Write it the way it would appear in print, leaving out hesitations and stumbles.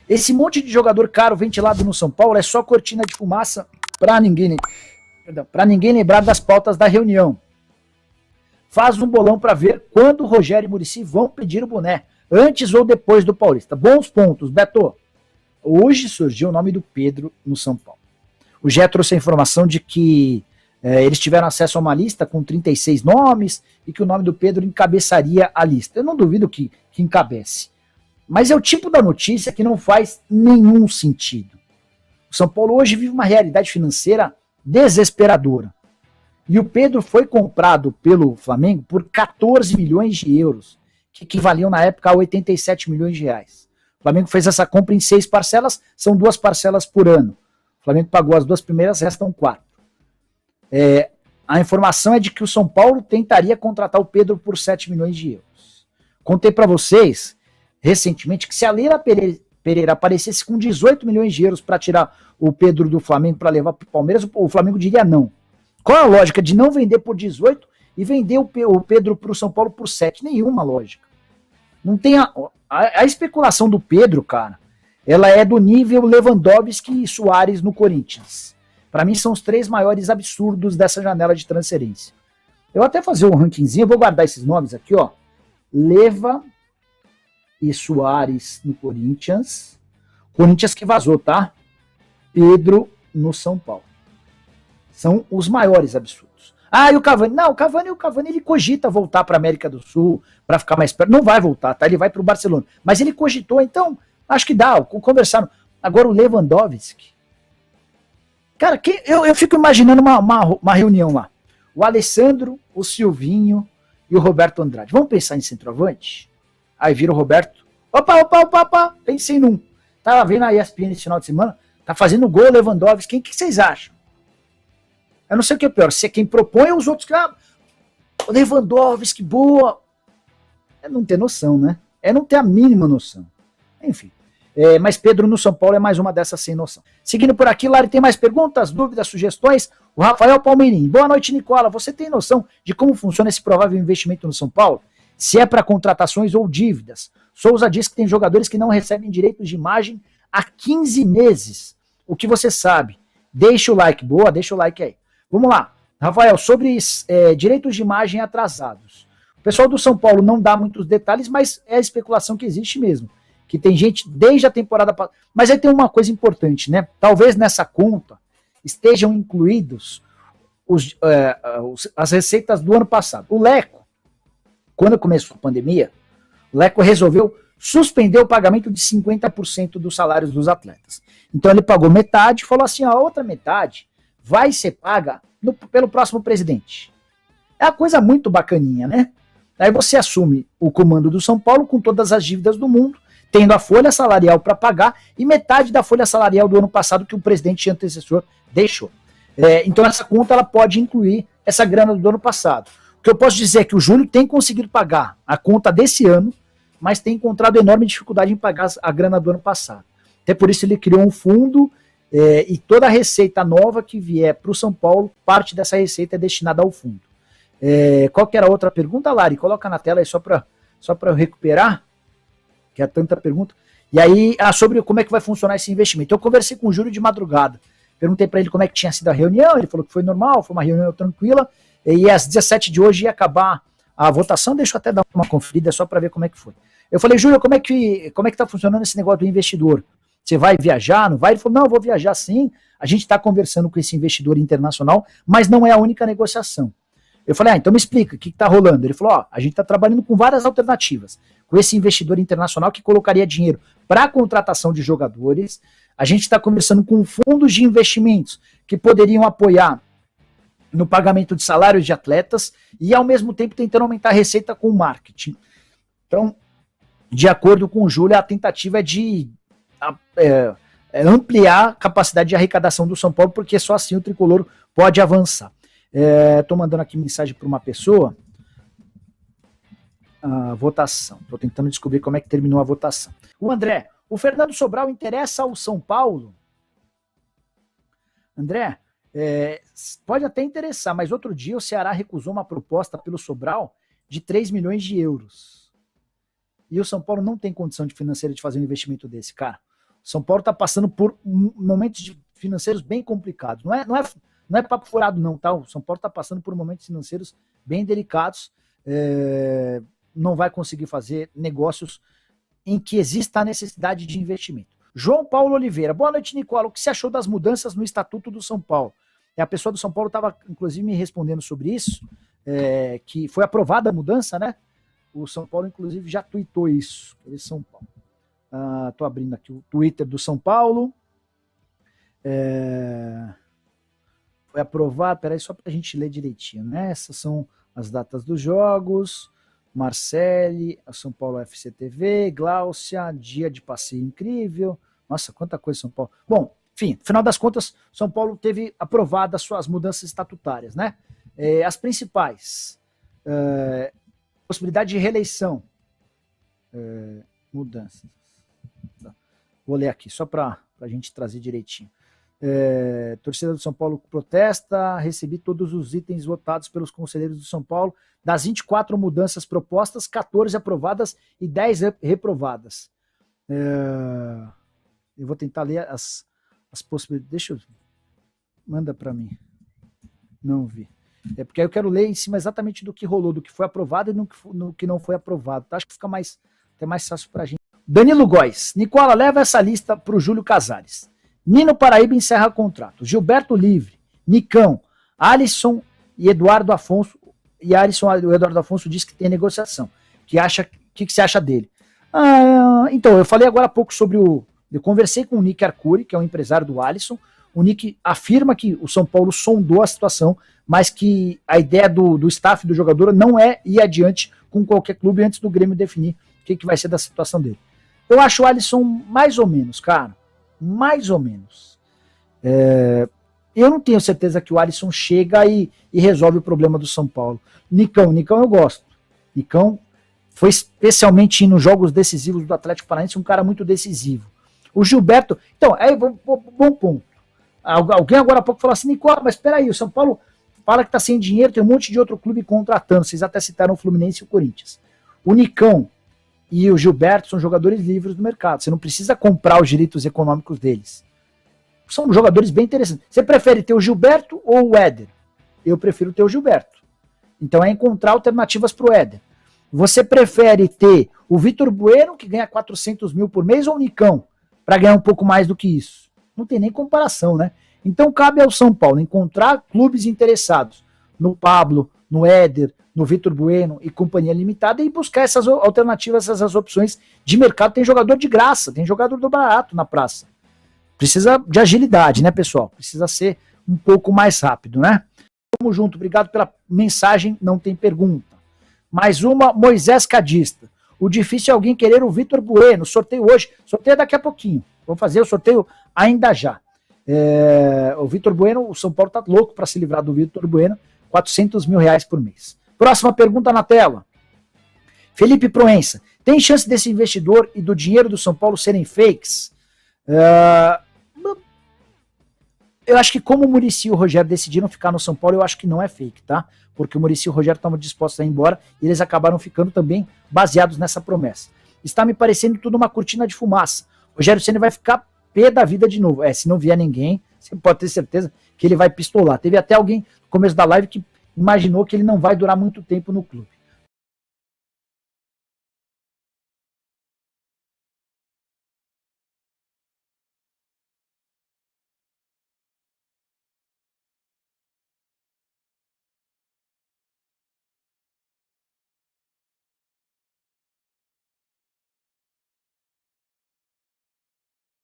Esse monte de jogador caro ventilado no São Paulo é só cortina de fumaça para ninguém lembrar das pautas da reunião. Faz um bolão para ver quando o Rogério e o Muricy vão pedir o boné, antes ou depois do Paulista. Bons pontos, Beto. Hoje surgiu o nome do Pedro no São Paulo. O Gé trouxe a informação de que eles tiveram acesso a uma lista com 36 nomes e que o nome do Pedro encabeçaria a lista. Eu não duvido que encabece. Mas é o tipo da notícia que não faz nenhum sentido. O São Paulo hoje vive uma realidade financeira desesperadora. E o Pedro foi comprado pelo Flamengo por 14 milhões de euros, que equivaliam na época a 87 milhões de reais. O Flamengo fez essa compra em 6 parcelas, são 2 parcelas por ano. O Flamengo pagou as 2 primeiras, restam 4. A informação é de que o São Paulo tentaria contratar o Pedro por 7 milhões de euros. Contei para vocês recentemente que se a Leila Pereira aparecesse com 18 milhões de euros para tirar o Pedro do Flamengo para levar para o Palmeiras, o Flamengo diria não. Qual a lógica de não vender por 18 e vender o Pedro para o São Paulo por 7? Nenhuma lógica. Não tem a especulação do Pedro, cara, ela é do nível Lewandowski e Suárez no Corinthians. Para mim são os 3 maiores absurdos dessa janela de transferência. Eu vou até fazer um rankingzinho, eu vou guardar esses nomes aqui, ó. Leva e Suárez no Corinthians. Corinthians que vazou, tá? Pedro no São Paulo. São os maiores absurdos. Ah, e o Cavani? Não, o Cavani ele cogita voltar para América do Sul, para ficar mais perto. Não vai voltar, tá? Ele vai para o Barcelona. Mas ele cogitou, então acho que dá. Conversaram. Agora o Lewandowski. Cara, eu fico imaginando uma reunião lá. O Alessandro, o Silvinho e o Roberto Andrade. Vamos pensar em centroavante? Aí vira o Roberto. Opa. Pensei num. Tava vendo a ESPN esse final de semana. Tá fazendo gol o Lewandowski. Quem que vocês acham? Eu não sei o que é pior. Se é quem propõe ou os outros que... o Lewandowski, boa. É não ter noção, né? É não ter a mínima noção. Enfim. Mas Pedro no São Paulo é mais uma dessas sem noção. Seguindo por aqui, Lari, tem mais perguntas, dúvidas, sugestões? O Rafael Palmeirim. Boa noite, Nicola. Você tem noção de como funciona esse provável investimento no São Paulo? Se é para contratações ou dívidas? Souza diz que tem jogadores que não recebem direitos de imagem há 15 meses. O que você sabe? Deixa o like. Boa, deixa o like aí. Vamos lá. Rafael, sobre direitos de imagem atrasados. O pessoal do São Paulo não dá muitos detalhes, mas é a especulação que existe mesmo. Que tem gente desde a temporada passada. Mas aí tem uma coisa importante, né? Talvez nessa conta estejam incluídos as receitas do ano passado. O Leco, quando começou a pandemia, o Leco resolveu suspender o pagamento de 50% dos salários dos atletas. Então ele pagou metade e falou assim, a outra metade vai ser paga pelo próximo presidente. É uma coisa muito bacaninha, né? Aí você assume o comando do São Paulo com todas as dívidas do mundo, tendo a folha salarial para pagar e metade da folha salarial do ano passado que o presidente antecessor deixou. Então essa conta ela pode incluir essa grana do ano passado. O que eu posso dizer é que o Júlio tem conseguido pagar a conta desse ano, mas tem encontrado enorme dificuldade em pagar a grana do ano passado. Até por isso ele criou um fundo e toda a receita nova que vier para o São Paulo, parte dessa receita é destinada ao fundo. Qual que era a outra pergunta, Lari? Coloca na tela aí só para eu recuperar, que é tanta pergunta. E aí, sobre como é que vai funcionar esse investimento. Eu conversei com o Júlio de madrugada, perguntei para ele como é que tinha sido a reunião, ele falou que foi normal, foi uma reunião tranquila, e às 17 de hoje ia acabar a votação, deixa eu até dar uma conferida só para ver como é que foi. Eu falei, Júlio, como é que tá funcionando esse negócio do investidor? Você vai viajar, não vai? Ele falou, não, eu vou viajar sim, a gente está conversando com esse investidor internacional, mas não é a única negociação. Eu falei, então me explica, o que está rolando? Ele falou, a gente está trabalhando com várias alternativas, com esse investidor internacional que colocaria dinheiro para a contratação de jogadores, a gente está conversando com fundos de investimentos que poderiam apoiar no pagamento de salários de atletas e ao mesmo tempo tentando aumentar a receita com o marketing. Então, de acordo com o Júlio, a tentativa é de ampliar a capacidade de arrecadação do São Paulo, porque só assim o tricolor pode avançar. Estou mandando aqui mensagem para uma pessoa. A votação. Estou tentando descobrir como é que terminou a votação. O André, o Fernando Sobral interessa ao São Paulo? André, pode até interessar, mas outro dia o Ceará recusou uma proposta pelo Sobral de 3 milhões de euros. E o São Paulo não tem condição financeira de fazer um investimento desse, cara. São Paulo está passando por momentos financeiros bem complicados. Não é papo furado, não, tá? O São Paulo está passando por momentos financeiros bem delicados. Não vai conseguir fazer negócios em que exista a necessidade de investimento. João Paulo Oliveira. Boa noite, Nicola. O que você achou das mudanças no Estatuto do São Paulo? A pessoa do São Paulo estava, inclusive, me respondendo sobre isso, que foi aprovada a mudança, né? O São Paulo, inclusive, já tuitou isso. São Paulo. Estou abrindo aqui o Twitter do São Paulo. Foi aprovado, peraí, só para a gente ler direitinho, né? Essas são as datas dos jogos. Marcele, São Paulo FCTV, Gláucia, dia de passeio incrível. Nossa, quanta coisa São Paulo. Bom, enfim, no final das contas, São Paulo teve aprovado as suas mudanças estatutárias, né? As principais. Possibilidade de reeleição. Mudanças. Vou ler aqui, só para a gente trazer direitinho. Torcida do São Paulo protesta, recebi todos os itens votados pelos conselheiros do São Paulo. Das 24 mudanças propostas, 14 aprovadas e 10 reprovadas. Eu vou tentar ler as possibilidades. Deixa eu... Manda para mim. Não vi. Porque aí eu quero ler em cima exatamente do que rolou, do que foi aprovado e no que não foi aprovado. Tá? Acho que fica até mais fácil para a gente. Danilo Góes. Nicola, leva essa lista para o Júlio Casares. Nino Paraíba encerra contrato. Gilberto livre. Nicão. Alisson e Eduardo Afonso. E o Eduardo Afonso disse que tem negociação. Que você acha dele? Então, eu falei agora há pouco sobre eu conversei com o Nick Arcuri, que é um empresário do Alisson. O Nick afirma que o São Paulo sondou a situação, mas que a ideia do staff do jogador não é ir adiante com qualquer clube antes do Grêmio definir o que vai ser da situação dele. Eu acho o Alisson mais ou menos, cara. Mais ou menos. Eu não tenho certeza que o Alisson chega e resolve o problema do São Paulo. Nicão eu gosto. Nicão foi especialmente nos jogos decisivos do Atlético Paranaense um cara muito decisivo. O Gilberto... Então, bom ponto. Alguém agora há pouco falou assim, Nicola, mas espera aí, o São Paulo fala que está sem dinheiro, tem um monte de outro clube contratando. Vocês até citaram o Fluminense e o Corinthians. O Nicão e o Gilberto são jogadores livres do mercado. Você não precisa comprar os direitos econômicos deles. São jogadores bem interessantes. Você prefere ter o Gilberto ou o Éder? Eu prefiro ter o Gilberto. Então é encontrar alternativas para o Éder. Você prefere ter o Vitor Bueno, que ganha 400 mil por mês, ou o Nicão, para ganhar um pouco mais do que isso? Não tem nem comparação, né? Então cabe ao São Paulo encontrar clubes interessados no Pablo, no Éder, no Vitor Bueno e companhia limitada e buscar essas alternativas, essas opções de mercado. Tem jogador de graça, tem jogador do barato na praça. Precisa de agilidade, né, pessoal? Precisa ser um pouco mais rápido, né? Tamo junto, obrigado pela mensagem, não tem pergunta. Mais uma, Moisés Cadista. O difícil é alguém querer o Vitor Bueno, sorteio hoje, sorteio daqui a pouquinho. Vamos fazer o sorteio ainda já. O Vitor Bueno, o São Paulo tá louco para se livrar do Vitor Bueno, 400 mil reais por mês. Próxima pergunta na tela. Felipe Proença. Tem chance desse investidor e do dinheiro do São Paulo serem fakes? Eu acho que como o Muricy e o Rogério decidiram ficar no São Paulo, eu acho que não é fake, tá? Porque o Muricy e o Rogério estavam dispostos a ir embora e eles acabaram ficando também baseados nessa promessa. Está me parecendo tudo uma cortina de fumaça. O Rogério Ceni vai ficar pé da vida de novo. Se não vier ninguém, você pode ter certeza que ele vai pistolar. Teve até alguém no começo da live que imaginou que ele não vai durar muito tempo no clube.